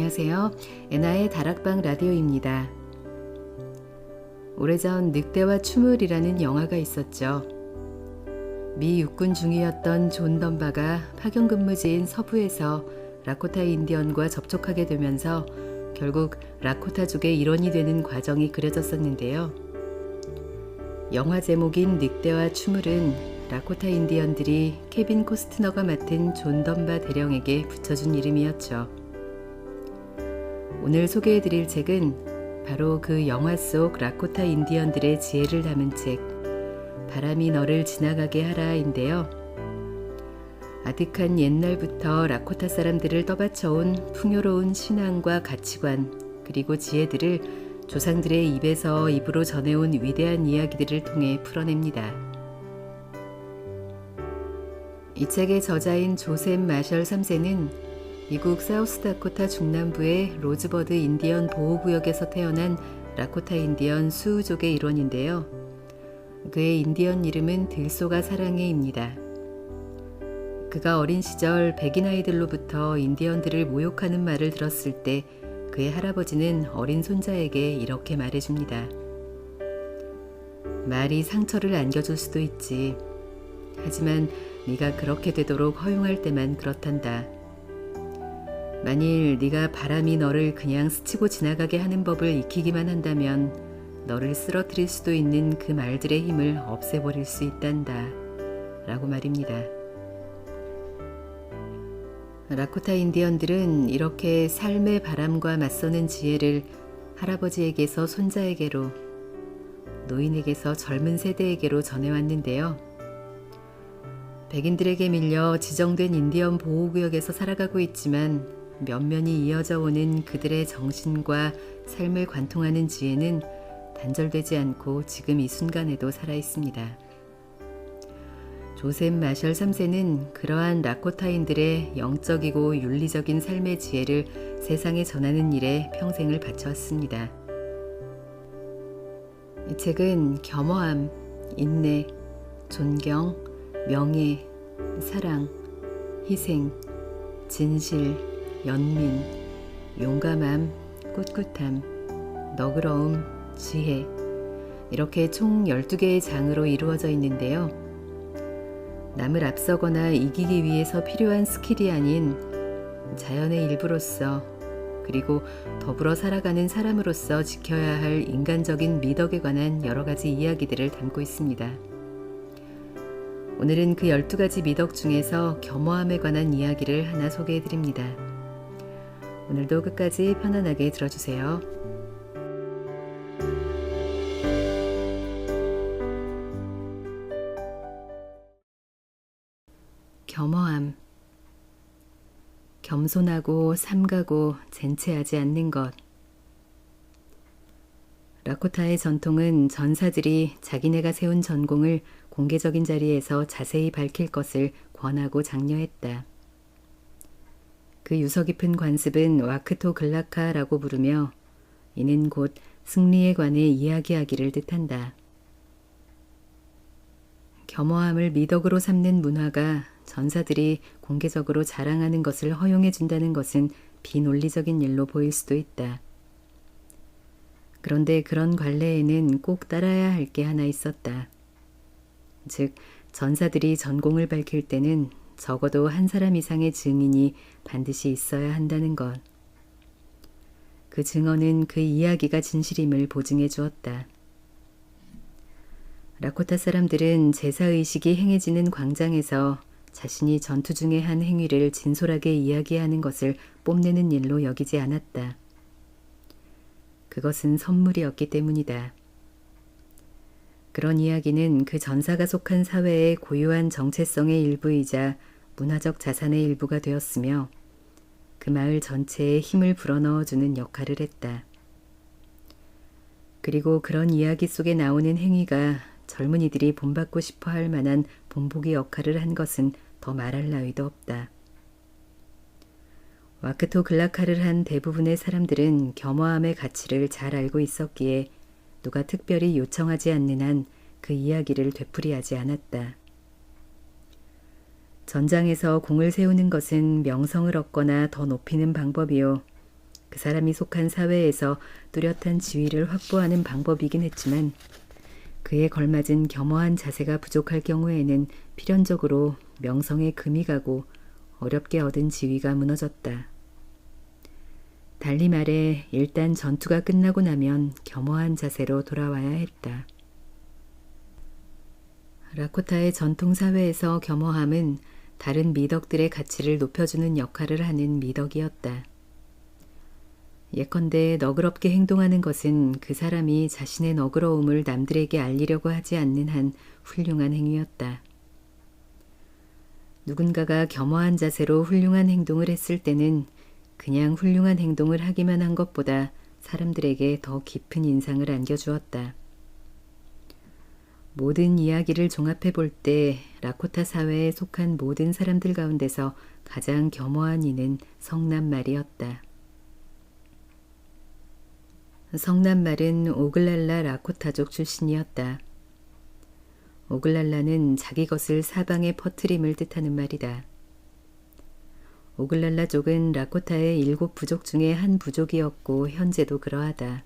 안녕하세요. 애나의 다락방 라디오입니다. 오래전 늑대와 추물이라는 영화가 있었죠. 미 육군 중위였던 존 덤바가 파견 근무지인 서부에서 라코타 인디언과 접촉하게 되면서 결국 라코타족의 일원이 되는 과정이 그려졌었는데요. 영화 제목인 늑대와 추물은 라코타 인디언들이 케빈 코스트너가 맡은 존 덤바 대령에게 붙여준 이름이었죠. 오늘 소개해드릴 책은 바로 그 영화 속 라코타 인디언들의 지혜를 담은 책 바람이 너를 지나가게 하라인데요. 아득한 옛날부터 라코타 사람들을 떠받쳐온 풍요로운 신앙과 가치관 그리고 지혜들을 조상들의 입에서 입으로 전해온 위대한 이야기들을 통해 풀어냅니다. 이 책의 저자인 조셉 마셜 3세는 미국 사우스다코타 중남부의 로즈버드 인디언 보호구역에서 태어난 라코타 인디언 수우족의 일원인데요. 그의 인디언 이름은 들소가 사랑해입니다. 그가 어린 시절 백인 아이들로부터 인디언들을 모욕하는 말을 들었을 때 그의 할아버지는 어린 손자에게 이렇게 말해줍니다. 말이 상처를 안겨줄 수도 있지. 하지만 네가 그렇게 되도록 허용할 때만 그렇단다. 만일 네가 바람이 너를 그냥 스치고 지나가게 하는 법을 익히기만 한다면 너를 쓰러뜨릴 수도 있는 그 말들의 힘을 없애버릴 수 있단다. 라고 말입니다. 라코타 인디언들은 이렇게 삶의 바람과 맞서는 지혜를 할아버지에게서 손자에게로, 노인에게서 젊은 세대에게로 전해왔는데요. 백인들에게 밀려 지정된 인디언 보호구역에서 살아가고 있지만 면면이 이어져 오는 그들의 정신과 삶을 관통하는 지혜는 단절되지 않고 지금 이 순간에도 살아있습니다. 조셉 마셜 3세는 그러한 라코타인들의 영적이고 윤리적인 삶의 지혜를 세상에 전하는 일에 평생을 바쳐왔습니다. 이 책은 겸허함, 인내, 존경, 명예, 사랑, 희생, 진실, 연민, 용감함, 꿋꿋함, 너그러움, 지혜 이렇게 총 12개의 장으로 이루어져 있는데요. 남을 앞서거나 이기기 위해서 필요한 스킬이 아닌 자연의 일부로서 그리고 더불어 살아가는 사람으로서 지켜야 할 인간적인 미덕에 관한 여러 가지 이야기들을 담고 있습니다. 오늘은 그 12가지 미덕 중에서 겸허함에 관한 이야기를 하나 소개해드립니다. 오늘도 끝까지 편안하게 들어주세요. 겸허함. 겸손하고 삼가고 젠체하지 않는 것. 라코타의 전통은 전사들이 자기네가 세운 전공을 공개적인 자리에서 자세히 밝힐 것을 권하고 장려했다. 그 유서 깊은 관습은 와크토 글라카라고 부르며 이는 곧 승리에 관해 이야기하기를 뜻한다. 겸허함을 미덕으로 삼는 문화가 전사들이 공개적으로 자랑하는 것을 허용해 준다는 것은 비논리적인 일로 보일 수도 있다. 그런데 그런 관례에는 꼭 따라야 할 게 하나 있었다. 즉, 전사들이 전공을 밝힐 때는 적어도 한 사람 이상의 증인이 반드시 있어야 한다는 것. 그 증언은 그 이야기가 진실임을 보증해 주었다. 라코타 사람들은 제사의식이 행해지는 광장에서 자신이 전투 중에 한 행위를 진솔하게 이야기하는 것을 뽐내는 일로 여기지 않았다. 그것은 선물이었기 때문이다. 그런 이야기는 그 전사가 속한 사회의 고유한 정체성의 일부이자 문화적 자산의 일부가 되었으며 그 마을 전체에 힘을 불어넣어주는 역할을 했다. 그리고 그런 이야기 속에 나오는 행위가 젊은이들이 본받고 싶어 할 만한 본보기 역할을 한 것은 더 말할 나위도 없다. 와크토 글라카를 한 대부분의 사람들은 겸허함의 가치를 잘 알고 있었기에 누가 특별히 요청하지 않는 한 그 이야기를 되풀이하지 않았다. 전장에서 공을 세우는 것은 명성을 얻거나 더 높이는 방법이요. 그 사람이 속한 사회에서 뚜렷한 지위를 확보하는 방법이긴 했지만 그에 걸맞은 겸허한 자세가 부족할 경우에는 필연적으로 명성에 금이 가고 어렵게 얻은 지위가 무너졌다. 달리 말해 일단 전투가 끝나고 나면 겸허한 자세로 돌아와야 했다. 라코타의 전통사회에서 겸허함은 다른 미덕들의 가치를 높여주는 역할을 하는 미덕이었다. 예컨대 너그럽게 행동하는 것은 그 사람이 자신의 너그러움을 남들에게 알리려고 하지 않는 한 훌륭한 행위였다. 누군가가 겸허한 자세로 훌륭한 행동을 했을 때는 그냥 훌륭한 행동을 하기만 한 것보다 사람들에게 더 깊은 인상을 안겨주었다. 모든 이야기를 종합해 볼 때 라코타 사회에 속한 모든 사람들 가운데서 가장 겸허한 이는 성난말이었다. 성난말은 오글랄라 라코타족 출신이었다. 오글랄라는 자기 것을 사방에 퍼트림을 뜻하는 말이다. 오글랄라족은 라코타의 7 부족 중에 한 부족이었고 현재도 그러하다.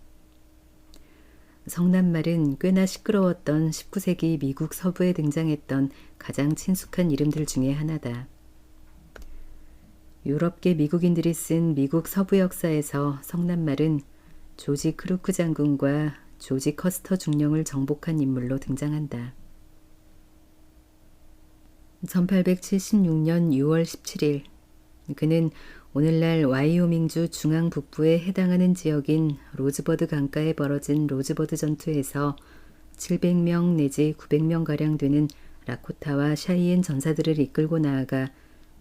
성난말은 꽤나 시끄러웠던 19세기 미국 서부에 등장했던 가장 친숙한 이름들 중에 하나다. 유럽계 미국인들이 쓴 미국 서부 역사에서 성난말은 조지 크루크 장군과 조지 커스터 중령을 정복한 인물로 등장한다. 1876년 6월 17일 그는 오늘날 와이오밍주 중앙 북부에 해당하는 지역인 로즈버드 강가에 벌어진 로즈버드 전투에서 700명 내지 900명가량 되는 라코타와 샤이엔 전사들을 이끌고 나아가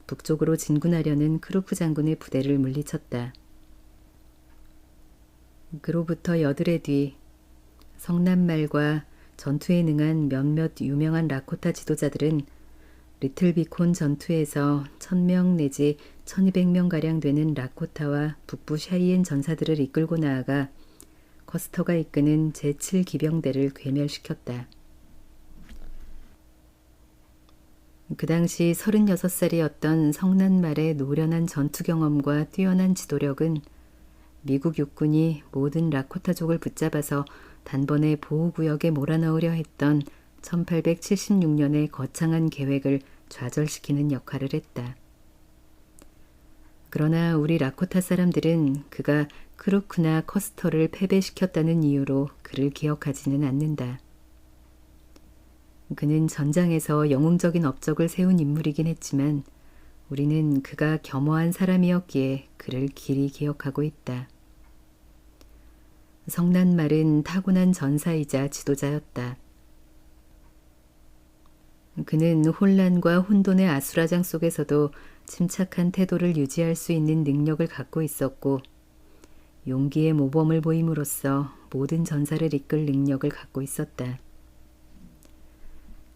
북쪽으로 진군하려는 크루크 장군의 부대를 물리쳤다. 그로부터 여드레 뒤 성난말과 전투에 능한 몇몇 유명한 라코타 지도자들은 리틀 비콘 전투에서 1000명 내지 1200명가량 되는 라코타와 북부 샤이엔 전사들을 이끌고 나아가 커스터가 이끄는 제7기병대를 괴멸시켰다. 그 당시 36살이었던 성난말의 노련한 전투 경험과 뛰어난 지도력은 미국 육군이 모든 라코타족을 붙잡아서 단번에 보호구역에 몰아넣으려 했던 1876년의 거창한 계획을 좌절시키는 역할을 했다. 그러나 우리 라코타 사람들은 그가 크루크나 커스터를 패배시켰다는 이유로 그를 기억하지는 않는다. 그는 전장에서 영웅적인 업적을 세운 인물이긴 했지만 우리는 그가 겸허한 사람이었기에 그를 길이 기억하고 있다. 성난말은 타고난 전사이자 지도자였다. 그는 혼란과 혼돈의 아수라장 속에서도 침착한 태도를 유지할 수 있는 능력을 갖고 있었고 용기의 모범을 보임으로써 모든 전사를 이끌 능력을 갖고 있었다.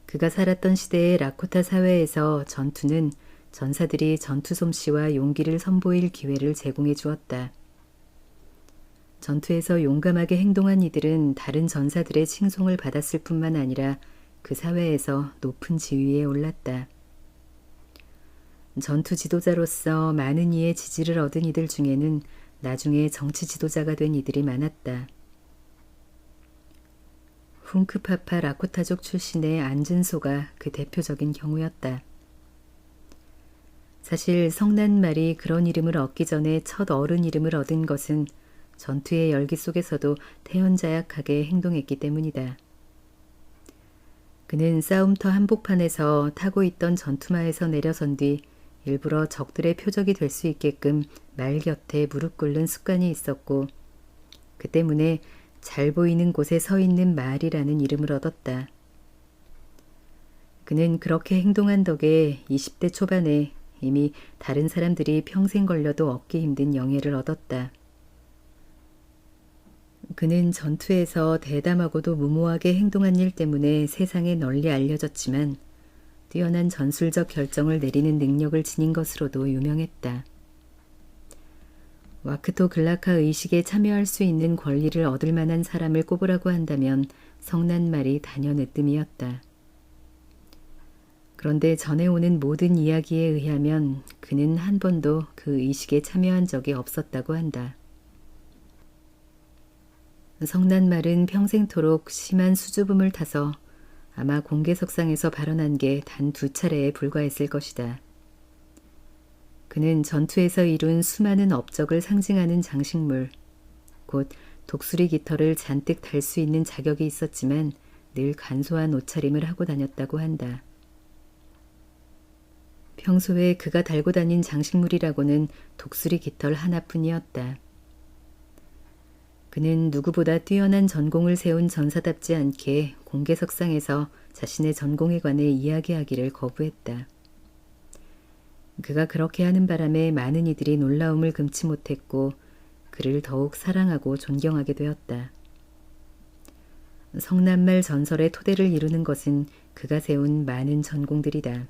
그가 살았던 시대의 라코타 사회에서 전투는 전사들이 전투 솜씨와 용기를 선보일 기회를 제공해 주었다. 전투에서 용감하게 행동한 이들은 다른 전사들의 칭송을 받았을 뿐만 아니라 그 사회에서 높은 지위에 올랐다. 전투 지도자로서 많은 이의 지지를 얻은 이들 중에는 나중에 정치 지도자가 된 이들이 많았다. 훈크파파 라코타족 출신의 안준소가 그 대표적인 경우였다. 사실 성난말이 그런 이름을 얻기 전에 첫 어른 이름을 얻은 것은 전투의 열기 속에서도 태연자약하게 행동했기 때문이다. 그는 싸움터 한복판에서 타고 있던 전투마에서 내려선 뒤 일부러 적들의 표적이 될 수 있게끔 말 곁에 무릎 꿇는 습관이 있었고 그 때문에 잘 보이는 곳에 서 있는 말이라는 이름을 얻었다. 그는 그렇게 행동한 덕에 20대 초반에 이미 다른 사람들이 평생 걸려도 얻기 힘든 영예를 얻었다. 그는 전투에서 대담하고도 무모하게 행동한 일 때문에 세상에 널리 알려졌지만 뛰어난 전술적 결정을 내리는 능력을 지닌 것으로도 유명했다. 와크토 글라카 의식에 참여할 수 있는 권리를 얻을 만한 사람을 꼽으라고 한다면 성난말이 단연 으뜸이었다. 그런데 전해오는 모든 이야기에 의하면 그는 한 번도 그 의식에 참여한 적이 없었다고 한다. 성난말은 평생토록 심한 수줍음을 타서 아마 공개석상에서 발언한 게 단 2차례에 불과했을 것이다. 그는 전투에서 이룬 수많은 업적을 상징하는 장식물, 곧 독수리 깃털을 잔뜩 달 수 있는 자격이 있었지만 늘 간소한 옷차림을 하고 다녔다고 한다. 평소에 그가 달고 다닌 장식물이라고는 독수리 깃털 하나뿐이었다. 그는 누구보다 뛰어난 전공을 세운 전사답지 않게 공개석상에서 자신의 전공에 관해 이야기하기를 거부했다. 그가 그렇게 하는 바람에 많은 이들이 놀라움을 금치 못했고 그를 더욱 사랑하고 존경하게 되었다. 성난말 전설의 토대를 이루는 것은 그가 세운 많은 전공들이다.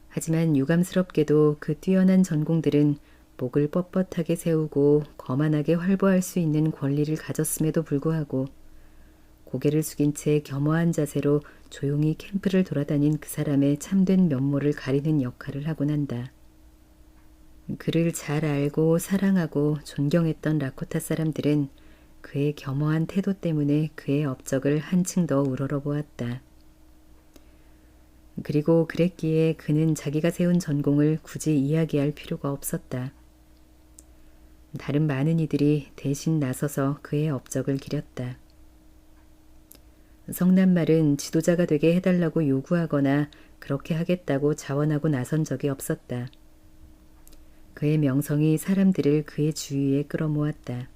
하지만 유감스럽게도 그 뛰어난 전공들은 목을 뻣뻣하게 세우고 거만하게 활보할 수 있는 권리를 가졌음에도 불구하고 고개를 숙인 채 겸허한 자세로 조용히 캠프를 돌아다닌 그 사람의 참된 면모를 가리는 역할을 하곤 한다. 그를 잘 알고 사랑하고 존경했던 라코타 사람들은 그의 겸허한 태도 때문에 그의 업적을 한층 더 우러러보았다. 그리고 그랬기에 그는 자기가 세운 전공을 굳이 이야기할 필요가 없었다. 다른 많은 이들이 대신 나서서 그의 업적을 기렸다. 성난말은 지도자가 되게 해달라고 요구하거나 그렇게 하겠다고 자원하고 나선 적이 없었다. 그의 명성이 사람들을 그의 주위에 끌어모았다.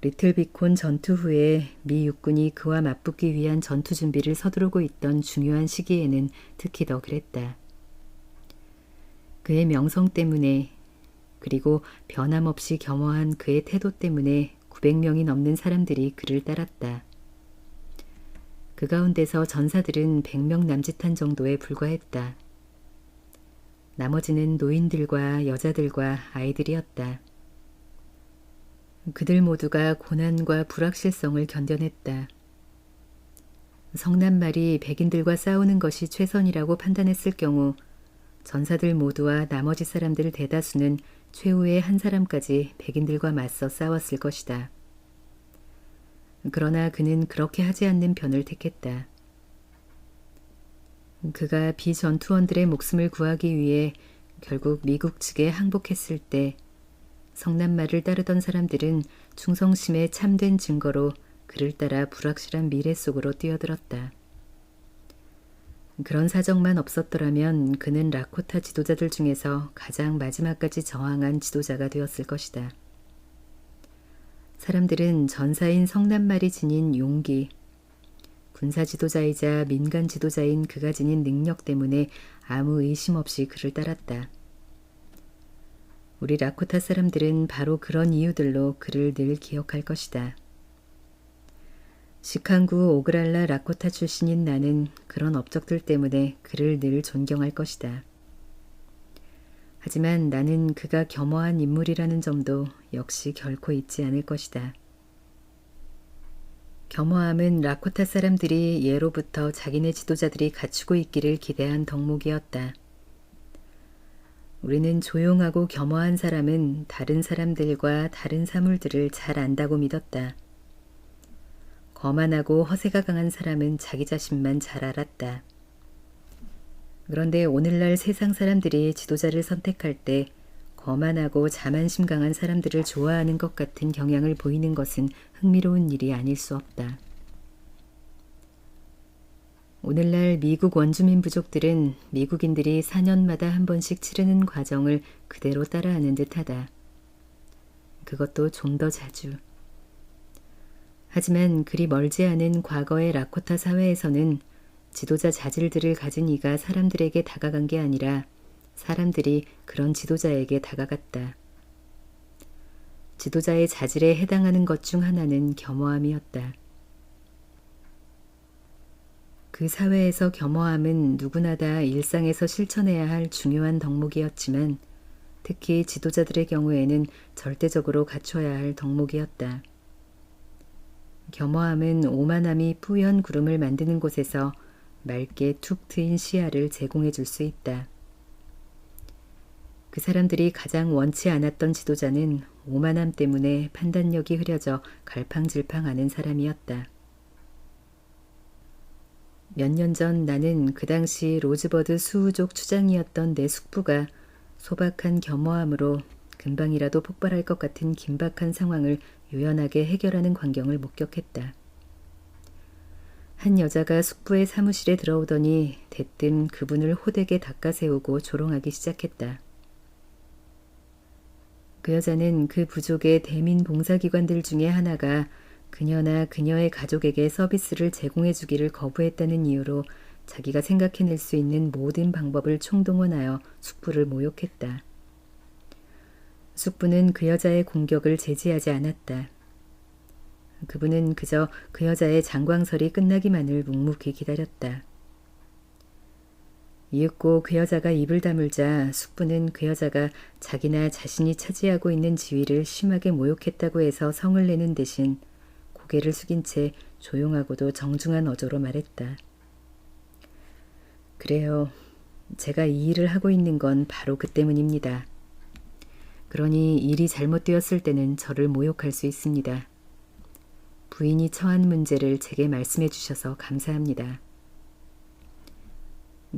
리틀비콘 전투 후에 미 육군이 그와 맞붙기 위한 전투 준비를 서두르고 있던 중요한 시기에는 특히 더 그랬다. 그의 명성 때문에 그리고 변함없이 겸허한 그의 태도 때문에 900명이 넘는 사람들이 그를 따랐다. 그 가운데서 전사들은 100명 남짓한 정도에 불과했다. 나머지는 노인들과 여자들과 아이들이었다. 그들 모두가 고난과 불확실성을 견뎌냈다. 성난말이 백인들과 싸우는 것이 최선이라고 판단했을 경우 전사들 모두와 나머지 사람들 대다수는 최후의 한 사람까지 백인들과 맞서 싸웠을 것이다. 그러나 그는 그렇게 하지 않는 편을 택했다. 그가 비전투원들의 목숨을 구하기 위해 결국 미국 측에 항복했을 때 성난말을 따르던 사람들은 충성심의 참된 증거로 그를 따라 불확실한 미래 속으로 뛰어들었다. 그런 사정만 없었더라면 그는 라코타 지도자들 중에서 가장 마지막까지 저항한 지도자가 되었을 것이다. 사람들은 전사인 성난말이 지닌 용기, 군사 지도자이자 민간 지도자인 그가 지닌 능력 때문에 아무 의심 없이 그를 따랐다. 우리 라코타 사람들은 바로 그런 이유들로 그를 늘 기억할 것이다. 시칸구 오그랄라 라코타 출신인 나는 그런 업적들 때문에 그를 늘 존경할 것이다. 하지만 나는 그가 겸허한 인물이라는 점도 역시 결코 잊지 않을 것이다. 겸허함은 라코타 사람들이 예로부터 자기네 지도자들이 갖추고 있기를 기대한 덕목이었다. 우리는 조용하고 겸허한 사람은 다른 사람들과 다른 사물들을 잘 안다고 믿었다. 거만하고 허세가 강한 사람은 자기 자신만 잘 알았다. 그런데 오늘날 세상 사람들이 지도자를 선택할 때 거만하고 자만심 강한 사람들을 좋아하는 것 같은 경향을 보이는 것은 흥미로운 일이 아닐 수 없다. 오늘날 미국 원주민 부족들은 미국인들이 4년마다 한 번씩 치르는 과정을 그대로 따라하는 듯하다. 그것도 좀 더 자주. 하지만 그리 멀지 않은 과거의 라코타 사회에서는 지도자 자질들을 가진 이가 사람들에게 다가간 게 아니라 사람들이 그런 지도자에게 다가갔다. 지도자의 자질에 해당하는 것 중 하나는 겸허함이었다. 그 사회에서 겸허함은 누구나 다 일상에서 실천해야 할 중요한 덕목이었지만 특히 지도자들의 경우에는 절대적으로 갖춰야 할 덕목이었다. 겸허함은 오만함이 뿌연 구름을 만드는 곳에서 맑게 툭 트인 시야를 제공해 줄 수 있다. 그 사람들이 가장 원치 않았던 지도자는 오만함 때문에 판단력이 흐려져 갈팡질팡하는 사람이었다. 몇 년 전 나는 그 당시 로즈버드 수우족 추장이었던 내 숙부가 소박한 겸허함으로 금방이라도 폭발할 것 같은 긴박한 상황을 유연하게 해결하는 광경을 목격했다. 한 여자가 숙부의 사무실에 들어오더니 대뜸 그분을 호되게 닦아세우고 조롱하기 시작했다. 그 여자는 그 부족의 대민 봉사기관들 중에 하나가 그녀나 그녀의 가족에게 서비스를 제공해 주기를 거부했다는 이유로 자기가 생각해낼 수 있는 모든 방법을 총동원하여 숙부를 모욕했다. 숙부는 그 여자의 공격을 제지하지 않았다. 그분은 그저 그 여자의 장광설이 끝나기만을 묵묵히 기다렸다. 이윽고 그 여자가 입을 다물자 숙부는 그 여자가 자기나 자신이 차지하고 있는 지위를 심하게 모욕했다고 해서 성을 내는 대신 고개를 숙인 채 조용하고도 정중한 어조로 말했다. 그래요. 제가 이 일을 하고 있는 건 바로 그 때문입니다. 그러니 일이 잘못되었을 때는 저를 모욕할 수 있습니다. 부인이 처한 문제를 제게 말씀해 주셔서 감사합니다.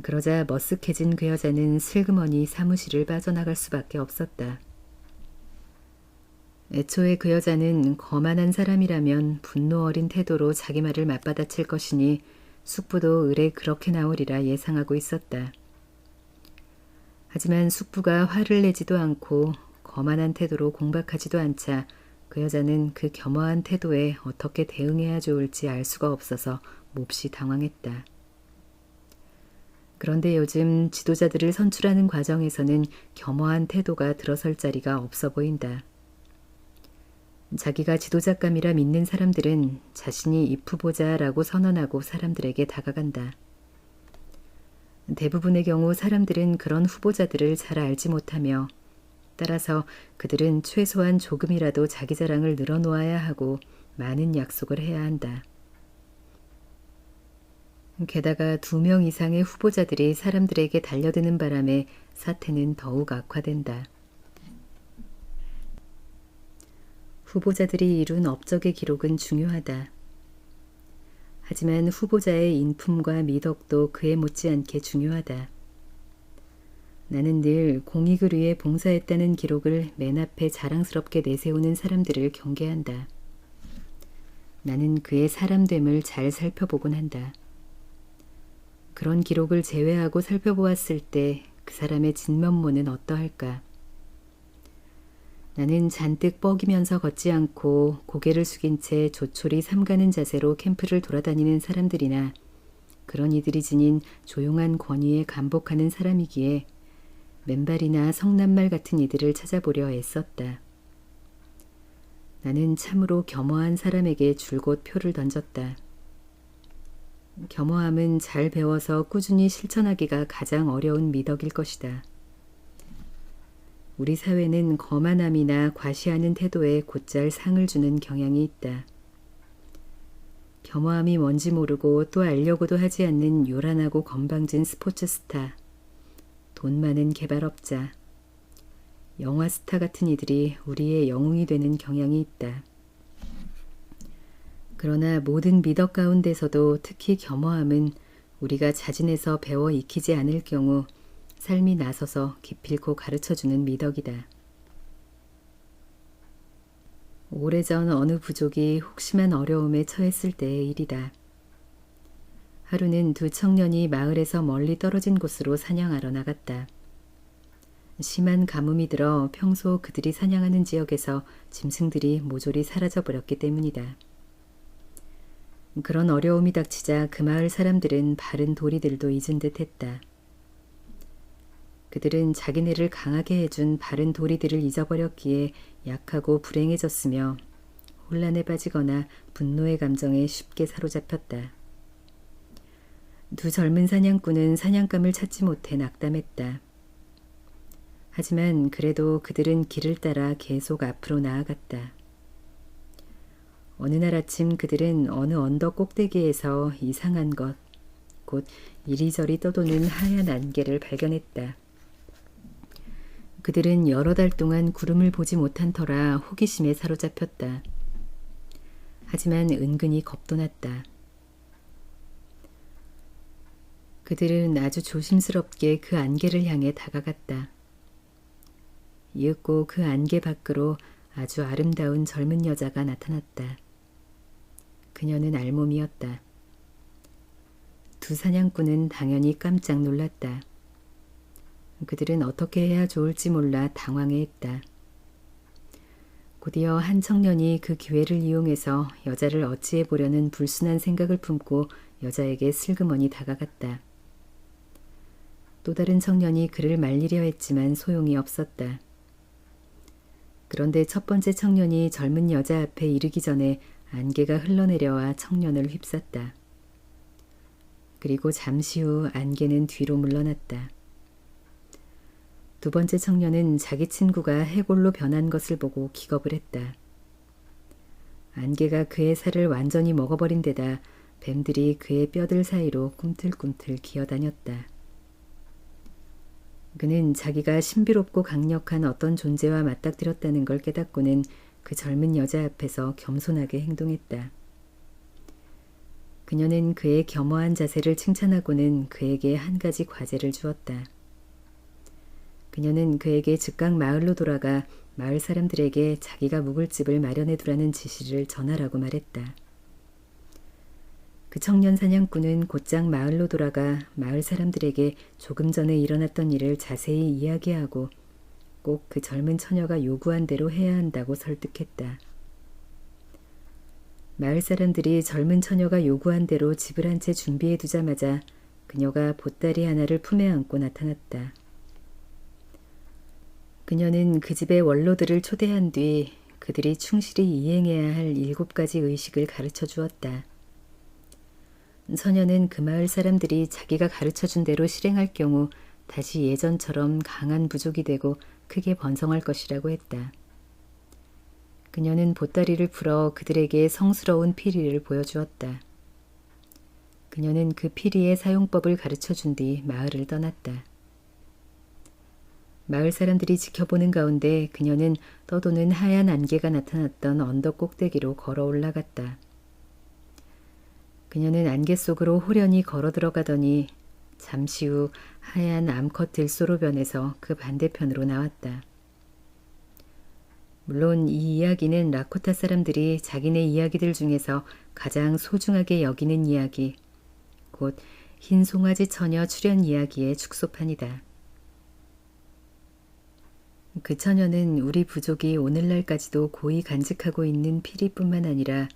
그러자 머쓱해진 그 여자는 슬그머니 사무실을 빠져나갈 수밖에 없었다. 애초에 그 여자는 거만한 사람이라면 분노 어린 태도로 자기 말을 맞받아칠 것이니 숙부도 을에 그렇게 나오리라 예상하고 있었다. 하지만 숙부가 화를 내지도 않고 거만한 태도로 공박하지도 않자 그 여자는 그 겸허한 태도에 어떻게 대응해야 좋을지 알 수가 없어서 몹시 당황했다. 그런데 요즘 지도자들을 선출하는 과정에서는 겸허한 태도가 들어설 자리가 없어 보인다. 자기가 지도자감이라 믿는 사람들은 자신이 이 후보자라고 선언하고 사람들에게 다가간다. 대부분의 경우 사람들은 그런 후보자들을 잘 알지 못하며 따라서 그들은 최소한 조금이라도 자기 자랑을 늘어놓아야 하고 많은 약속을 해야 한다. 게다가 2명 이상의 후보자들이 사람들에게 달려드는 바람에 사태는 더욱 악화된다. 후보자들이 이룬 업적의 기록은 중요하다. 하지만 후보자의 인품과 미덕도 그에 못지않게 중요하다. 나는 늘 공익을 위해 봉사했다는 기록을 맨 앞에 자랑스럽게 내세우는 사람들을 경계한다. 나는 그의 사람됨을 잘 살펴보곤 한다. 그런 기록을 제외하고 살펴보았을 때 그 사람의 진면모는 어떠할까? 나는 잔뜩 뻐기면서 걷지 않고 고개를 숙인 채 조촐히 삼가는 자세로 캠프를 돌아다니는 사람들이나 그런 이들이 지닌 조용한 권위에 감복하는 사람이기에 맨발이나 성난말 같은 이들을 찾아보려 애썼다. 나는 참으로 겸허한 사람에게 줄곧 표를 던졌다. 겸허함은 잘 배워서 꾸준히 실천하기가 가장 어려운 미덕일 것이다. 우리 사회는 거만함이나 과시하는 태도에 곧잘 상을 주는 경향이 있다. 겸허함이 뭔지 모르고 또 알려고도 하지 않는 요란하고 건방진 스포츠 스타, 돈 많은 개발업자, 영화 스타 같은 이들이 우리의 영웅이 되는 경향이 있다. 그러나 모든 미덕 가운데서도 특히 겸허함은 우리가 자진해서 배워 익히지 않을 경우 삶이 나서서 기필코 가르쳐주는 미덕이다. 오래전 어느 부족이 혹심한 어려움에 처했을 때의 일이다. 하루는 2 청년이 마을에서 멀리 떨어진 곳으로 사냥하러 나갔다. 심한 가뭄이 들어 평소 그들이 사냥하는 지역에서 짐승들이 모조리 사라져버렸기 때문이다. 그런 어려움이 닥치자 그 마을 사람들은 바른 도리들도 잊은 듯 했다. 그들은 자기네를 강하게 해준 바른 도리들을 잊어버렸기에 약하고 불행해졌으며 혼란에 빠지거나 분노의 감정에 쉽게 사로잡혔다. 2 젊은 사냥꾼은 사냥감을 찾지 못해 낙담했다. 하지만 그래도 그들은 길을 따라 계속 앞으로 나아갔다. 어느 날 아침 그들은 어느 언덕 꼭대기에서 이상한 것, 곧 이리저리 떠도는 하얀 안개를 발견했다. 그들은 여러 달 동안 구름을 보지 못한 터라 호기심에 사로잡혔다. 하지만 은근히 겁도 났다. 그들은 아주 조심스럽게 그 안개를 향해 다가갔다. 이윽고 그 안개 밖으로 아주 아름다운 젊은 여자가 나타났다. 그녀는 알몸이었다. 두 사냥꾼은 당연히 깜짝 놀랐다. 그들은 어떻게 해야 좋을지 몰라 당황해했다. 곧이어 한 청년이 그 기회를 이용해서 여자를 어찌해 보려는 불순한 생각을 품고 여자에게 슬그머니 다가갔다. 또 다른 청년이 그를 말리려 했지만 소용이 없었다. 그런데 첫 번째 청년이 젊은 여자 앞에 이르기 전에 안개가 흘러내려와 청년을 휩쌌다. 그리고 잠시 후 안개는 뒤로 물러났다. 두 번째 청년은 자기 친구가 해골로 변한 것을 보고 기겁을 했다. 안개가 그의 살을 완전히 먹어버린 데다 뱀들이 그의 뼈들 사이로 꿈틀꿈틀 기어다녔다. 그는 자기가 신비롭고 강력한 어떤 존재와 맞닥뜨렸다는 걸 깨닫고는 그 젊은 여자 앞에서 겸손하게 행동했다. 그녀는 그의 겸허한 자세를 칭찬하고는 그에게 한 가지 과제를 주었다. 그녀는 그에게 즉각 마을로 돌아가 마을 사람들에게 자기가 묵을 집을 마련해 두라는 지시를 전하라고 말했다. 그 청년 사냥꾼은 곧장 마을로 돌아가 마을 사람들에게 조금 전에 일어났던 일을 자세히 이야기하고 꼭 그 젊은 처녀가 요구한 대로 해야 한다고 설득했다. 마을 사람들이 젊은 처녀가 요구한 대로 집을 한 채 준비해 두자마자 그녀가 보따리 하나를 품에 안고 나타났다. 그녀는 그 집의 원로들을 초대한 뒤 그들이 충실히 이행해야 할 7가지 의식을 가르쳐 주었다. 처녀는 그 마을 사람들이 자기가 가르쳐준 대로 실행할 경우 다시 예전처럼 강한 부족이 되고 크게 번성할 것이라고 했다. 그녀는 보따리를 풀어 그들에게 성스러운 피리를 보여주었다. 그녀는 그 피리의 사용법을 가르쳐준 뒤 마을을 떠났다. 마을 사람들이 지켜보는 가운데 그녀는 떠도는 하얀 안개가 나타났던 언덕 꼭대기로 걸어 올라갔다. 그녀는 안개 속으로 호련히 걸어 들어가더니 잠시 후 하얀 암컷 들소로 변해서 그 반대편으로 나왔다. 물론 이 이야기는 라코타 사람들이 자기네 이야기들 중에서 가장 소중하게 여기는 이야기, 곧 흰 송아지 처녀 출연 이야기의 축소판이다. 그 처녀는 우리 부족이 오늘날까지도 고이 간직하고 있는 피리뿐만 아니라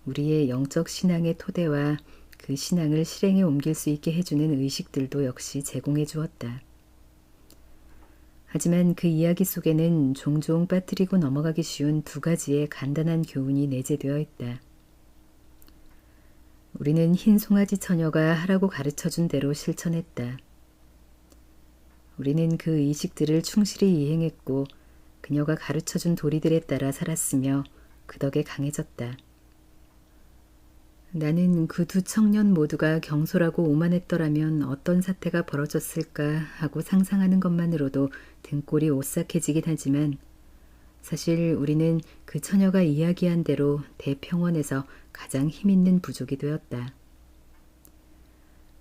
우리의 영적 신앙의 토대와 그 신앙을 실행에 옮길 수 있게 해주는 의식들도 역시 제공해 주었다. 하지만 그 이야기 속에는 종종 빠뜨리고 넘어가기 쉬운 2가지의 간단한 교훈이 내재되어 있다. 우리는 흰 송아지 처녀가 하라고 가르쳐준 대로 실천했다. 우리는 그 의식들을 충실히 이행했고 그녀가 가르쳐준 도리들에 따라 살았으며 그 덕에 강해졌다. 나는 그 2 청년 모두가 경솔하고 오만했더라면 어떤 사태가 벌어졌을까 하고 상상하는 것만으로도 등골이 오싹해지긴 하지만 사실 우리는 그 처녀가 이야기한 대로 대평원에서 가장 힘있는 부족이 되었다.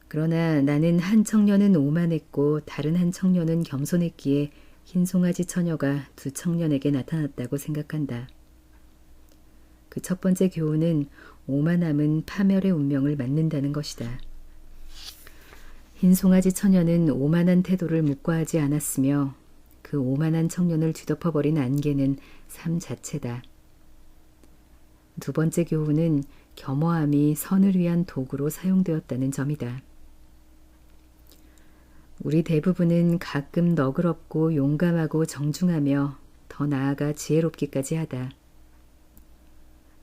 그러나 나는 한 청년은 오만했고 다른 한 청년은 겸손했기에 흰 송아지 처녀가 2 청년에게 나타났다고 생각한다. 그 첫 번째 교훈은 오만함은 파멸의 운명을 맞는다는 것이다. 흰 송아지 처녀는 오만한 태도를 묵과하지 않았으며 그 오만한 청년을 뒤덮어버린 안개는 삶 자체다. 2 번째 교훈은 겸허함이 선을 위한 도구로 사용되었다는 점이다. 우리 대부분은 가끔 너그럽고 용감하고 정중하며 더 나아가 지혜롭기까지 하다.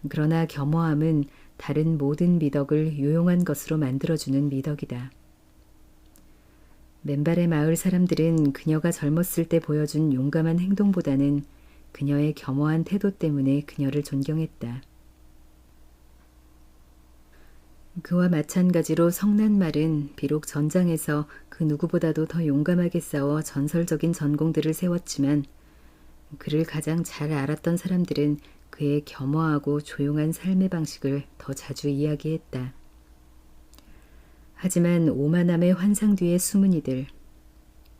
그러나 겸허함은 다른 모든 미덕을 유용한 것으로 만들어주는 미덕이다. 맨발의 마을 사람들은 그녀가 젊었을 때 보여준 용감한 행동보다는 그녀의 겸허한 태도 때문에 그녀를 존경했다. 그와 마찬가지로 성난말은 비록 전장에서 그 누구보다도 더 용감하게 싸워 전설적인 전공들을 세웠지만 그를 가장 잘 알았던 사람들은 그의 겸허하고 조용한 삶의 방식을 더 자주 이야기했다. 하지만 오만함의 환상 뒤의 숨은 이들,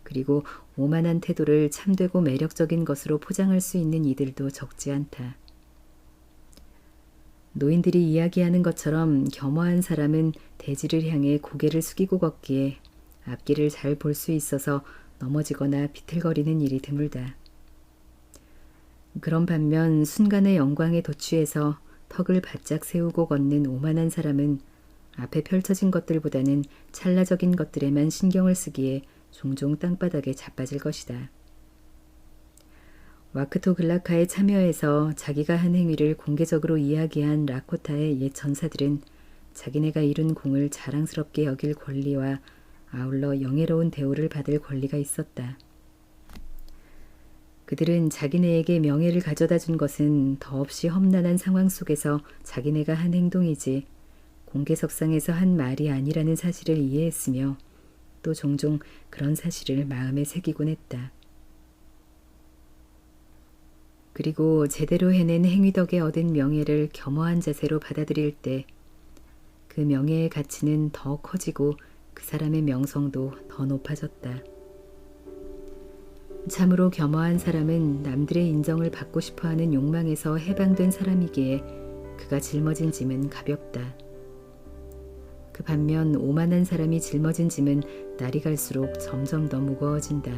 그리고 오만한 태도를 참되고 매력적인 것으로 포장할 수 있는 이들도 적지 않다. 노인들이 이야기하는 것처럼 겸허한 사람은 대지를 향해 고개를 숙이고 걷기에 앞길을 잘 볼 수 있어서 넘어지거나 비틀거리는 일이 드물다. 그런 반면 순간의 영광에 도취해서 턱을 바짝 세우고 걷는 오만한 사람은 앞에 펼쳐진 것들보다는 찰나적인 것들에만 신경을 쓰기에 종종 땅바닥에 자빠질 것이다. 와크토 글라카에 참여해서 자기가 한 행위를 공개적으로 이야기한 라코타의 옛 전사들은 자기네가 이룬 공을 자랑스럽게 여길 권리와 아울러 영예로운 대우를 받을 권리가 있었다. 그들은 자기네에게 명예를 가져다 준 것은 더없이 험난한 상황 속에서 자기네가 한 행동이지 공개석상에서 한 말이 아니라는 사실을 이해했으며 또 종종 그런 사실을 마음에 새기곤 했다. 그리고 제대로 해낸 행위 덕에 얻은 명예를 겸허한 자세로 받아들일 때 그 명예의 가치는 더 커지고 그 사람의 명성도 더 높아졌다. 참으로 겸허한 사람은 남들의 인정을 받고 싶어하는 욕망에서 해방된 사람이기에 그가 짊어진 짐은 가볍다. 그 반면 오만한 사람이 짊어진 짐은 날이 갈수록 점점 더 무거워진다.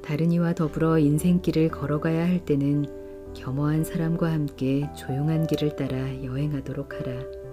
다른 이와 더불어 인생길을 걸어가야 할 때는 겸허한 사람과 함께 조용한 길을 따라 여행하도록 하라.